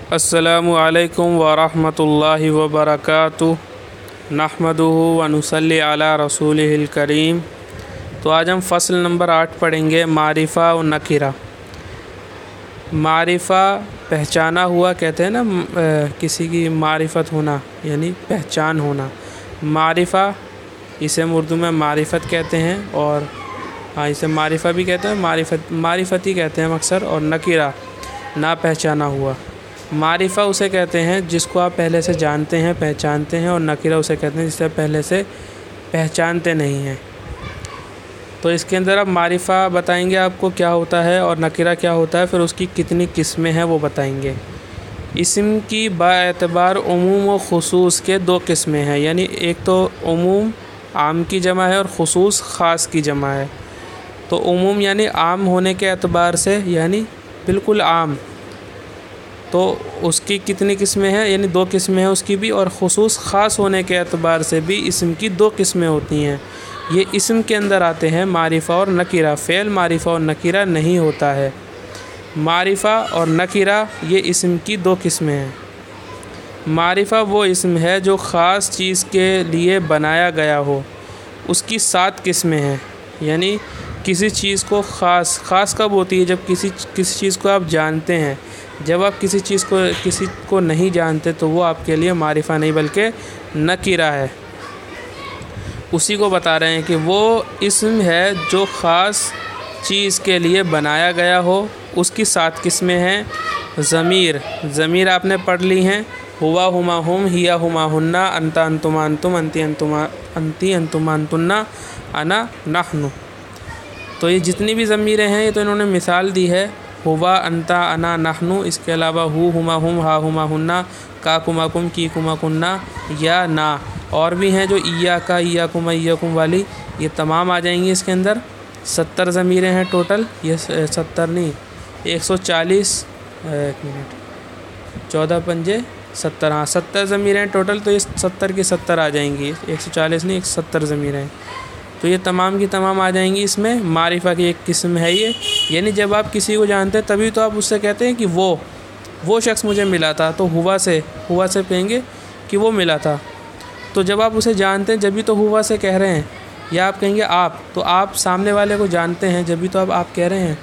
السلام علیکم ورحمۃ اللہ وبرکاتہ نحمدہ ونصلی علی رسولہ الکریم۔ تو آج ہم فصل نمبر 8 پڑھیں گے، معرفہ و نکرہ۔ معرفہ پہچانا ہوا کہتے ہیں نا، کسی کی معرفت ہونا یعنی پہچان ہونا۔ معرفہ اسے ہم اردو میں معرفت کہتے ہیں، اور اسے معرفہ بھی کہتے ہیں، معرفتی کہتے ہیں ہم اکثر۔ اور نکرہ نا پہچانا ہوا۔ معرفہ اسے کہتے ہیں جس کو آپ پہلے سے جانتے ہیں، پہچانتے ہیں، اور نکرہ اسے کہتے ہیں جسے پہلے سے پہچانتے نہیں ہیں۔ تو اس کے اندر اب معرفہ بتائیں گے آپ کو کیا ہوتا ہے اور نکرہ کیا ہوتا ہے، پھر اس کی کتنی قسمیں ہیں وہ بتائیں گے۔ اسم کی باعتبار عموم و خصوص کے 2 قسمیں ہیں، یعنی ایک تو عموم عام کی جمع ہے اور خصوص خاص کی جمع ہے۔ تو عموم یعنی عام ہونے کے اعتبار سے، یعنی بالکل عام، تو اس کی کتنی قسمیں ہیں، یعنی 2 قسمیں ہیں اس کی بھی، اور خصوص خاص ہونے کے اعتبار سے بھی اسم کی 2 قسمیں ہوتی ہیں۔ یہ اسم کے اندر آتے ہیں معرفہ اور نکرہ، فعل معرفہ اور نکرہ نہیں ہوتا ہے۔ معرفہ اور نکرہ یہ اسم کی 2 قسمیں ہیں۔ معرفہ وہ اسم ہے جو خاص چیز کے لیے بنایا گیا ہو، اس کی 7 قسمیں ہیں۔ یعنی کسی چیز کو خاص کب ہوتی ہے؟ جب کسی چیز کو آپ جانتے ہیں۔ جب آپ کسی کو نہیں جانتے تو وہ آپ کے لیے معرفہ نہیں بلکہ نکرہ ہے۔ اسی کو بتا رہے ہیں کہ وہ اسم ہے جو خاص چیز کے لیے بنایا گیا ہو، اس کی 7 قسمیں ہیں۔ ضمیر آپ نے پڑھ لی ہیں، ہوا ہما ہم، ہیا ہما ہنہ، انتا انتما انتم، انتی انتما انتن، انا نحن۔ تو یہ جتنی بھی ضمیریں ہیں یہ تو انہوں نے مثال دی ہے، ہوا، انتا، انا، نحن۔ اس کے علاوہ ہو، ہما ہم، ہا ہما ہنہ، کا کما کم، کی کما کنہ، یا نا، اور بھی ہیں جو ایاکا، ایاکم، ایاکم والی، یہ تمام آ جائیں گی اس کے اندر۔ 70 ضمیریں ہیں ٹوٹل، یہ 70 نہیں، 140، 14 پنجے 70، ہاں 70 ضمیریں ہیں ٹوٹل، تو یہ 70 کی 70 آ جائیں گی، 140 نہیں، 170 ضمیریں ہیں، تو یہ تمام کی تمام آ جائیں گی اس میں۔ معرفہ کی ایک قسم ہے یہ، یعنی جب آپ کسی کو جانتے ہیں تبھی تو آپ اس سے کہتے ہیں کہ وہ شخص مجھے ملا تھا، تو ہوا سے کہیں گے کہ وہ ملا تھا۔ تو جب آپ اسے جانتے ہیں جبھی تو ہوا سے کہہ رہے ہیں، یا آپ کہیں گے آپ، تو آپ سامنے والے کو جانتے ہیں جبھی تو آپ کہہ رہے ہیں،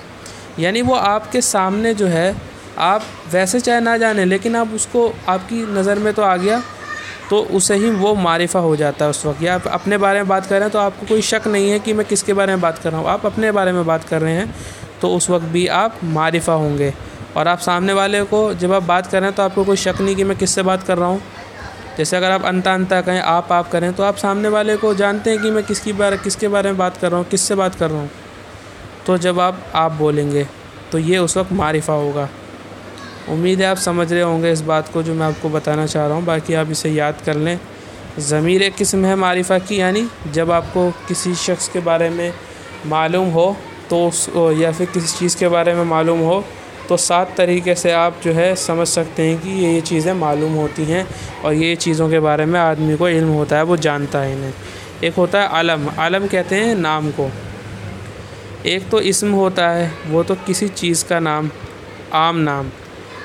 یعنی وہ آپ کے سامنے جو ہے، آپ ویسے چاہے نہ جانیں لیکن آپ اس کو، آپ کی نظر میں تو آ گیا، تو اسے ہی وہ معرفہ ہو جاتا ہے اس وقت۔ یا آپ اپنے بارے میں بات کر رہے ہیں تو آپ کو کوئی شک نہیں ہے کہ میں کس کے بارے میں بات کر رہا ہوں، آپ اپنے بارے میں بات کر رہے ہیں، تو اس وقت بھی آپ معرفہ ہوں گے۔ اور آپ سامنے والے کو جب آپ بات کر رہے ہیں تو آپ کو کوئی شک نہیں کہ میں کس سے بات کر رہا ہوں۔ جیسے اگر آپ انتا کہیں، آپ کریں، تو آپ سامنے والے کو جانتے ہیں کہ میں کس کے بارے میں بات کر رہا ہوں، کس سے بات کر رہا ہوں۔ تو جب آپ بولیں گے تو یہ اس وقت معرفہ ہوگا۔ امید ہے آپ سمجھ رہے ہوں گے اس بات کو جو میں آپ کو بتانا چاہ رہا ہوں، باقی آپ اسے یاد کر لیں۔ ضمیر ایک قسم ہے معرفہ کی، یعنی جب آپ کو کسی شخص کے بارے میں معلوم ہو تو یا پھر کسی چیز کے بارے میں معلوم ہو تو 7 طریقے سے آپ جو ہے سمجھ سکتے ہیں کہ یہ چیزیں معلوم ہوتی ہیں، اور یہ چیزوں کے بارے میں آدمی کو علم ہوتا ہے، وہ جانتا ہے انہیں۔ ایک ہوتا ہے علم کہتے ہیں نام کو۔ ایک تو اسم ہوتا ہے، وہ تو کسی چیز کا نام، عام نام،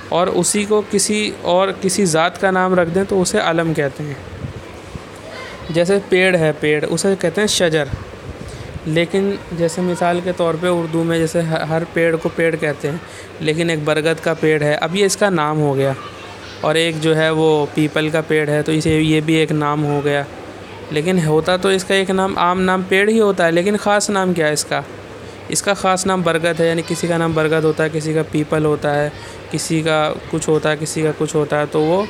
اور اسی کو کسی ذات کا نام رکھ دیں تو اسے علم کہتے ہیں۔ جیسے پیڑ ہے، پیڑ اسے کہتے ہیں شجر، لیکن جیسے مثال کے طور پہ اردو میں جیسے ہر پیڑ کو پیڑ کہتے ہیں، لیکن ایک برگد کا پیڑ ہے، اب یہ اس کا نام ہو گیا، اور ایک جو ہے وہ پیپل کا پیڑ ہے، تو اسے یہ بھی ایک نام ہو گیا، لیکن ہوتا تو اس کا ایک نام، عام نام پیڑ ہی ہوتا ہے، لیکن خاص نام کیا ہے اس کا خاص نام برگد ہے، یعنی کسی کا نام برگد ہوتا ہے، کسی کا پیپل ہوتا ہے، کسی کا کچھ ہوتا ہے، کسی کا کچھ ہوتا ہے، تو وہ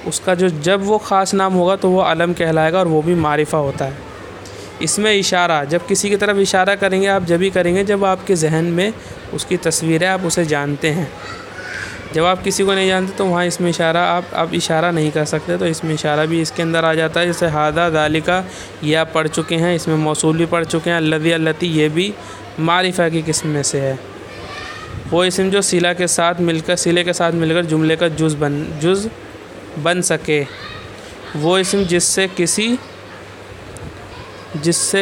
اس کا جب وہ خاص نام ہوگا تو وہ علم کہلائے گا، اور وہ بھی معرفہ ہوتا ہے۔ اس میں اشارہ، جب کسی کی طرف اشارہ کریں گے آپ جبھی کریں گے جب آپ کے ذہن میں اس کی تصویر ہے، آپ اسے جانتے ہیں۔ جب آپ کسی کو نہیں جانتے تو وہاں اس میں اشارہ، آپ اشارہ نہیں کر سکتے، تو اس میں اشارہ بھی اس کے اندر آ جاتا ہے۔ جیسے ہادہ، ذالکا، یہ آپ پڑھ چکے ہیں، اس میں موصول بھی پڑھ چکے ہیں، الذی، اللتی، یہ بھی معرفہ کی قسم میں سے ہے۔ وہ اسم جو صلہ کے ساتھ مل کر جملے کا جز بن سکے، وہ اسم جس سے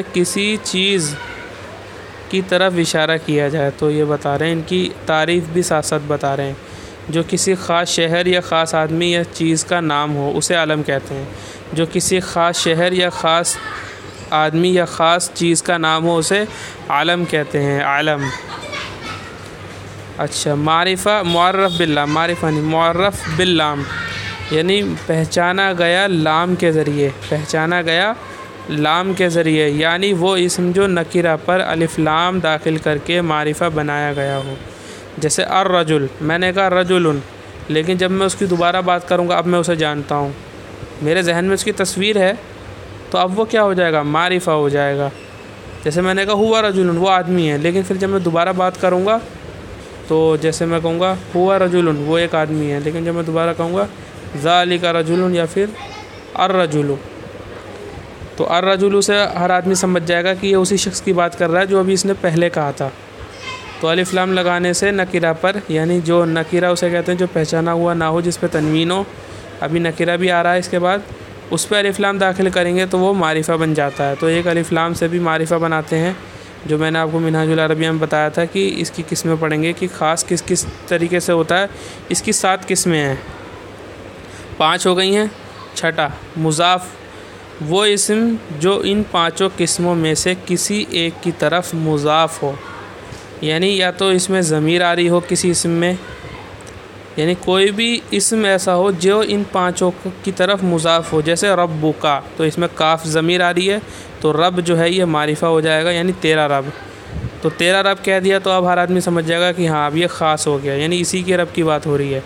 کسی چیز کی طرف اشارہ کیا جائے۔ تو یہ بتا رہے ہیں، ان کی تعریف بھی ساتھ ساتھ بتا رہے ہیں جو کسی خاص شہر یا خاص آدمی یا چیز کا نام ہو اسے عالم کہتے ہیں۔ جو کسی خاص شہر یا خاص آدمی یا خاص چیز کا نام ہو اسے عالم کہتے ہیں، عالم۔ اچھا، معرفہ معرف باللہ، معرفہ نہیں، معرف باللام، یعنی پہچانا گیا لام کے ذریعے، پہچانا گیا لام کے ذریعے، یعنی وہ اسم جو نکرہ پر الف لام داخل کر کے معرفہ بنایا گیا ہو۔ جیسے الرجل، میں نے کہا رجل، لیکن جب میں اس کی دوبارہ بات کروں گا اب میں اسے جانتا ہوں، میرے ذہن میں اس کی تصویر ہے، تو اب وہ کیا ہو جائے گا؟ معرفہ ہو جائے گا۔ جیسے میں نے کہا ہوا رجل، وہ آدمی ہے، لیکن پھر جب میں دوبارہ بات کروں گا تو جیسے میں کہوں گا ہوا رجل، وہ ایک آدمی ہے، لیکن جب میں دوبارہ کہوں گا ذالک رجل یا پھر الرجل، تو الرجل سے ہر آدمی سمجھ جائے گا کہ یہ اسی شخص کی بات کر رہا ہے جو ابھی اس نے پہلے کہا تھا۔ تو الف لام لگانے سے نکرہ پر، یعنی جو نکرہ اسے کہتے ہیں جو پہچانا ہوا نہ ہو، جس پہ تنوین ہو، ابھی نکرہ بھی آ رہا ہے اس کے بعد، اس پہ الف لام داخل کریں گے تو وہ معرفہ بن جاتا ہے۔ تو ایک الف لام سے بھی معرفہ بناتے ہیں، جو میں نے آپ کو منہاج العربیہ میں بتایا تھا کہ اس کی قسمیں پڑھیں گے کہ خاص کس طریقے سے ہوتا ہے۔ اس کی 7 قسمیں ہیں، 5 ہو گئی ہیں۔ چھٹا مضاف، وہ اسم جو ان 5 قسموں میں سے کسی ایک کی طرف مضاف ہو، یعنی یا تو اس میں ضمیر آ رہی ہو کسی اسم میں، یعنی کوئی بھی اسم ایسا ہو جو ان 5 کی طرف مضاف ہو، جیسے ربک، تو اس میں کاف ضمیر آ رہی ہے تو رب جو ہے یہ معرفہ ہو جائے گا، یعنی تیرا رب۔ تو تیرا رب کہہ دیا تو اب ہر آدمی سمجھ جائے گا کہ ہاں اب یہ خاص ہو گیا، یعنی اسی کے رب کی بات ہو رہی ہے۔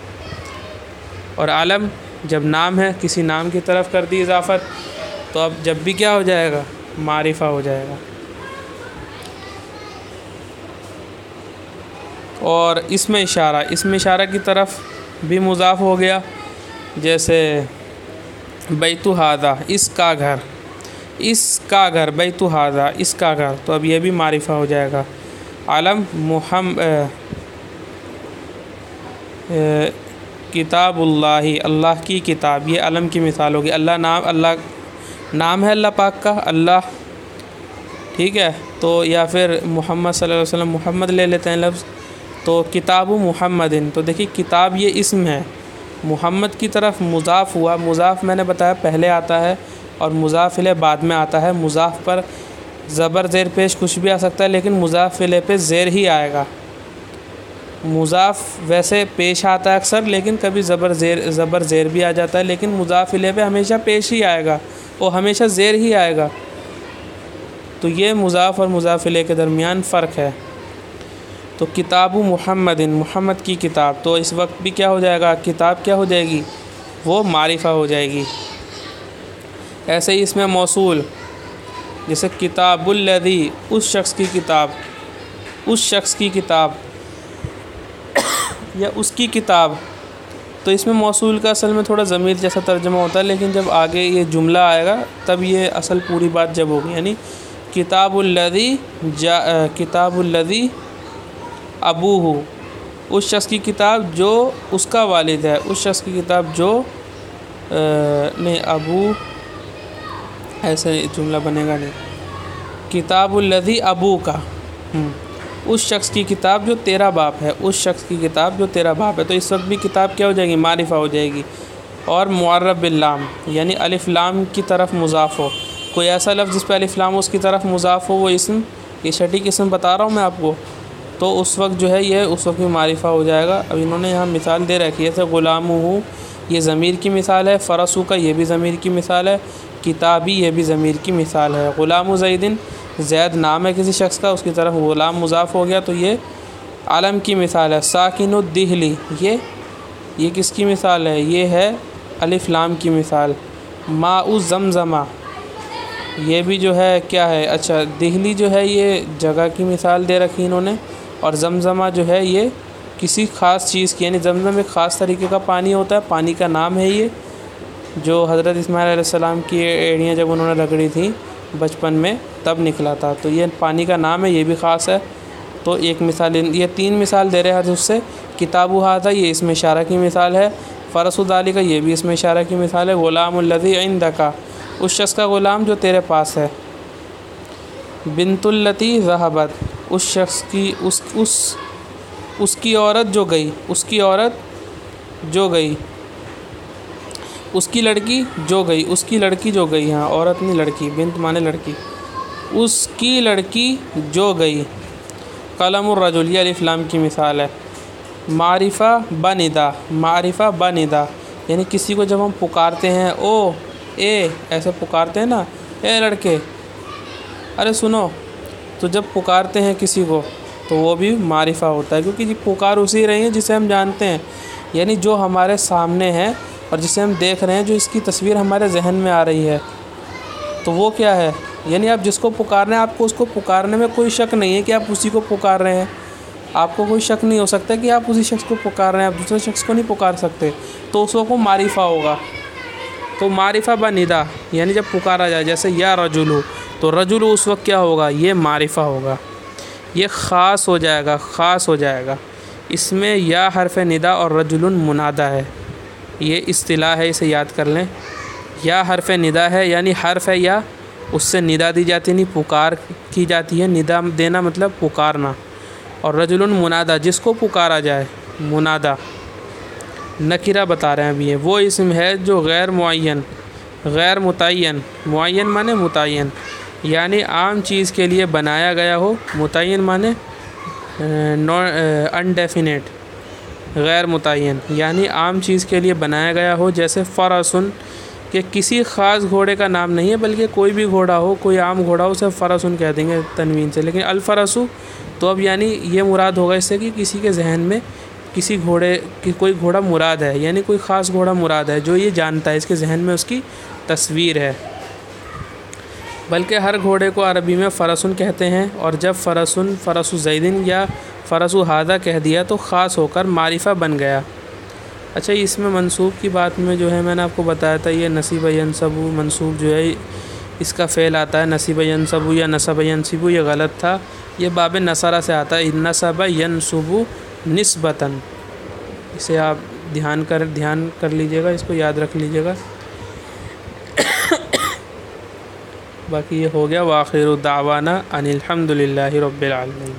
اور عالم جب نام ہے، کسی نام کی طرف کر دی اضافت، تو اب جب بھی کیا ہو جائے گا؟ معرفہ ہو جائے گا۔ اور اس میں اشارہ کی طرف بھی مضاف ہو گیا، جیسے بیت ھذا، اس کا گھر، اس کا گھر، بیت ھذا، اس کا گھر، تو اب یہ بھی معرفہ ہو جائے گا۔ عالم کتاب اللہ، اللہ کی کتاب، یہ علم کی مثال ہوگی۔ اللہ نام ہے اللہ پاک کا، اللہ، ٹھیک ہے، تو یا پھر محمد صلی اللہ علیہ وسلم، محمد لے لیتے ہیں لفظ، تو کتاب محمد، تو دیکھیے کتاب یہ اسم ہے، محمد کی طرف مضاف ہوا۔ مضاف میں نے بتایا پہلے آتا ہے اور مضاف الیہ بعد میں آتا ہے۔ مضاف پر زبر زیر پیش کچھ بھی آ سکتا ہے، لیکن مضاف الیہ پہ زیر ہی آئے گا۔ مضاف ویسے پیش آتا ہے اکثر، لیکن کبھی زبر زیر بھی آ جاتا ہے، لیکن مضاف الیہ پہ ہمیشہ پیش ہی آئے گا اور ہمیشہ زیر ہی آئے گا۔ تو یہ مضاف اور مضاف الیہ کے درمیان فرق ہے۔ تو کتاب محمد، محمد کی کتاب، تو اس وقت بھی کیا ہو جائے گا؟ کتاب کیا ہو جائے گی؟ وہ معرفہ ہو جائے گی۔ ایسے ہی اس میں موصول، جیسے کتاب الذی، اس شخص کی کتاب، اس شخص کی کتاب یا اس کی کتاب، تو اس میں موصول کا اصل میں تھوڑا ضمیر جیسا ترجمہ ہوتا ہے، لیکن جب آگے یہ جملہ آئے گا تب یہ اصل پوری بات جب ہوگی، یعنی کتاب الذی ابوہ، اس شخص کی کتاب جو اس کا والد ہے، اس شخص کی کتاب جو نہیں، ابو ایسے جملہ بنے گا نہیں، کتاب الذی ابو کا، اس شخص کی کتاب جو تیرا باپ ہے، اس شخص کی کتاب جو تیرا باپ ہے، تو اس وقت بھی کتاب کیا ہو جائے گی؟ معرفہ ہو جائے گی۔ اور معرف باللام، یعنی الف لام کی طرف مضاف ہو، کوئی ایسا لفظ جس پہ الف لام اس کی طرف مضاف ہو، وہ اسم، یہ چھٹی قسم بتا رہا ہوں میں آپ کو، تو اس وقت جو ہے یہ اس وقت بھی معرفہ ہو جائے گا۔ اب انہوں نے یہاں مثال دے رکھی ہے، جیسے غلامہ، یہ ضمیر کی مثال ہے، فرسو کا یہ بھی ضمیر کی مثال ہے، کتابی یہ بھی ضمیر کی مثال ہے۔ غلام زیدن، زید نام ہے کسی شخص کا، اس کی طرف غلام مضاف ہو گیا تو یہ علم کی مثال ہے۔ ساکن الدہلی، یہ کس کی مثال ہے؟ یہ ہے الف لام کی مثال۔ ماء زمزمہ، یہ بھی جو ہے کیا ہے؟ اچھا، دہلی جو ہے یہ جگہ کی مثال دے رکھی انہوں نے، اور زمزمہ جو ہے یہ کسی خاص چیز کی، یعنی زمزم ایک خاص طریقے کا پانی ہوتا ہے، پانی کا نام ہے یہ، جو حضرت اسماعیل علیہ السلام کی ایڑیاں جب انہوں نے رگڑی تھیں بچپن میں تب نکلا تھا، تو یہ پانی کا نام ہے، یہ بھی خاص ہے۔ تو ایک مثال، یہ 3 مثال دے رہے ہیں اس سے۔ کتاب ھذا، یہ اس میں اشارہ کی مثال ہے۔ فرس ذالک، یہ بھی اس میں اشارہ کی مثال ہے۔ غلام الذی عندک، اس شخص کا غلام جو تیرے پاس ہے۔ بنت التی ذہبت، اس شخص کی اس کی عورت جو گئی، اس کی عورت جو گئی، اس کی لڑکی جو گئی، اس کی لڑکی جو گئی، ہاں عورت نہیں لڑکی، بنت مانے لڑکی، اس کی لڑکی جو گئی۔ قلم الرجل یہ الف لام کی مثال ہے۔ معرفہ بندا، معرفہ بندا یعنی کسی کو جب ہم پکارتے ہیں او اے ایسے پکارتے ہیں نا، اے لڑکے ارے سنو، تو جب پکارتے ہیں کسی کو تو وہ بھی معرفہ ہوتا ہے، کیونکہ یہ پکار اسی رہی ہے جسے ہم جانتے ہیں، یعنی جو ہمارے سامنے ہے اور جسے ہم دیکھ رہے ہیں، جو اس کی تصویر ہمارے ذہن میں آ رہی ہے، تو وہ کیا ہے؟ یعنی آپ جس کو پکار رہے ہیں، آپ کو اس کو پکارنے میں کوئی شک نہیں ہے کہ آپ اسی کو پکار رہے ہیں، آپ کو کوئی شک نہیں ہو سکتا کہ آپ اسی شخص کو پکار رہے ہیں، آپ دوسرے شخص کو نہیں پکار سکتے، تو اس کو معرفہ ہوگا۔ تو معرفہ بندا یعنی جب پکارا جائے، جیسے یا رجلو، تو رجلو اس وقت کیا ہوگا؟ یہ معرفہ ہوگا، یہ خاص ہو جائے گا، خاص ہو جائے گا۔ اس میں یا حرف ندا اور رجل منادا ہے، یہ اصطلاح ہے، اسے یاد کر لیں۔ یا حرف ندا ہے یعنی حرف ہے یا، اس سے ندا دی جاتی نہیں، پکار کی جاتی ہے، ندا دینا مطلب پکارنا۔ اور رجل منادا جس کو پکارا جائے، منادا نکرہ بتا رہے ہیں ابھی، وہ اسم ہے جو غیر معین، غیر متعین، معین مانے متعین یعنی عام چیز کے لیے بنایا گیا ہو، متعین مانے انڈیفینیٹ، غیر متعین یعنی عام چیز کے لیے بنایا گیا ہو، جیسے فرسن کہ کسی خاص گھوڑے کا نام نہیں ہے، بلکہ کوئی بھی گھوڑا ہو، کوئی عام گھوڑا ہو، اسے فرسن کہہ دیں گے تنوین سے، لیکن الفرسو تو اب یعنی یہ مراد ہوگا اس سے کہ کسی کے ذہن میں کسی گھوڑے کی کوئی گھوڑا مراد ہے، یعنی کوئی خاص گھوڑا مراد ہے جو یہ جانتا ہے، اس کے ذہن میں اس کی تصویر ہے۔ بلکہ ہر گھوڑے کو عربی میں فرسن کہتے ہیں، اور جب فرسن، فرس زیدن یا فرس ہادہ کہہ دیا تو خاص ہو کر معرفہ بن گیا۔ اچھا، اس میں منصوب کی بات میں جو ہے میں نے آپ کو بتایا تھا، یہ نصب ینصب منصوب جو ہے اس کا فعل آتا ہے نصب ینصب یا نصب ینصب، یہ غلط تھا، یہ باب نصرہ سے آتا ہے، نصب ینصب نسبتاً، اسے آپ دھیان کر لیجئے گا، اس کو یاد رکھ لیجئے گا۔ باقی یہ ہو گیا، وآخر دعوانا ان الحمد للہ رب العالمین۔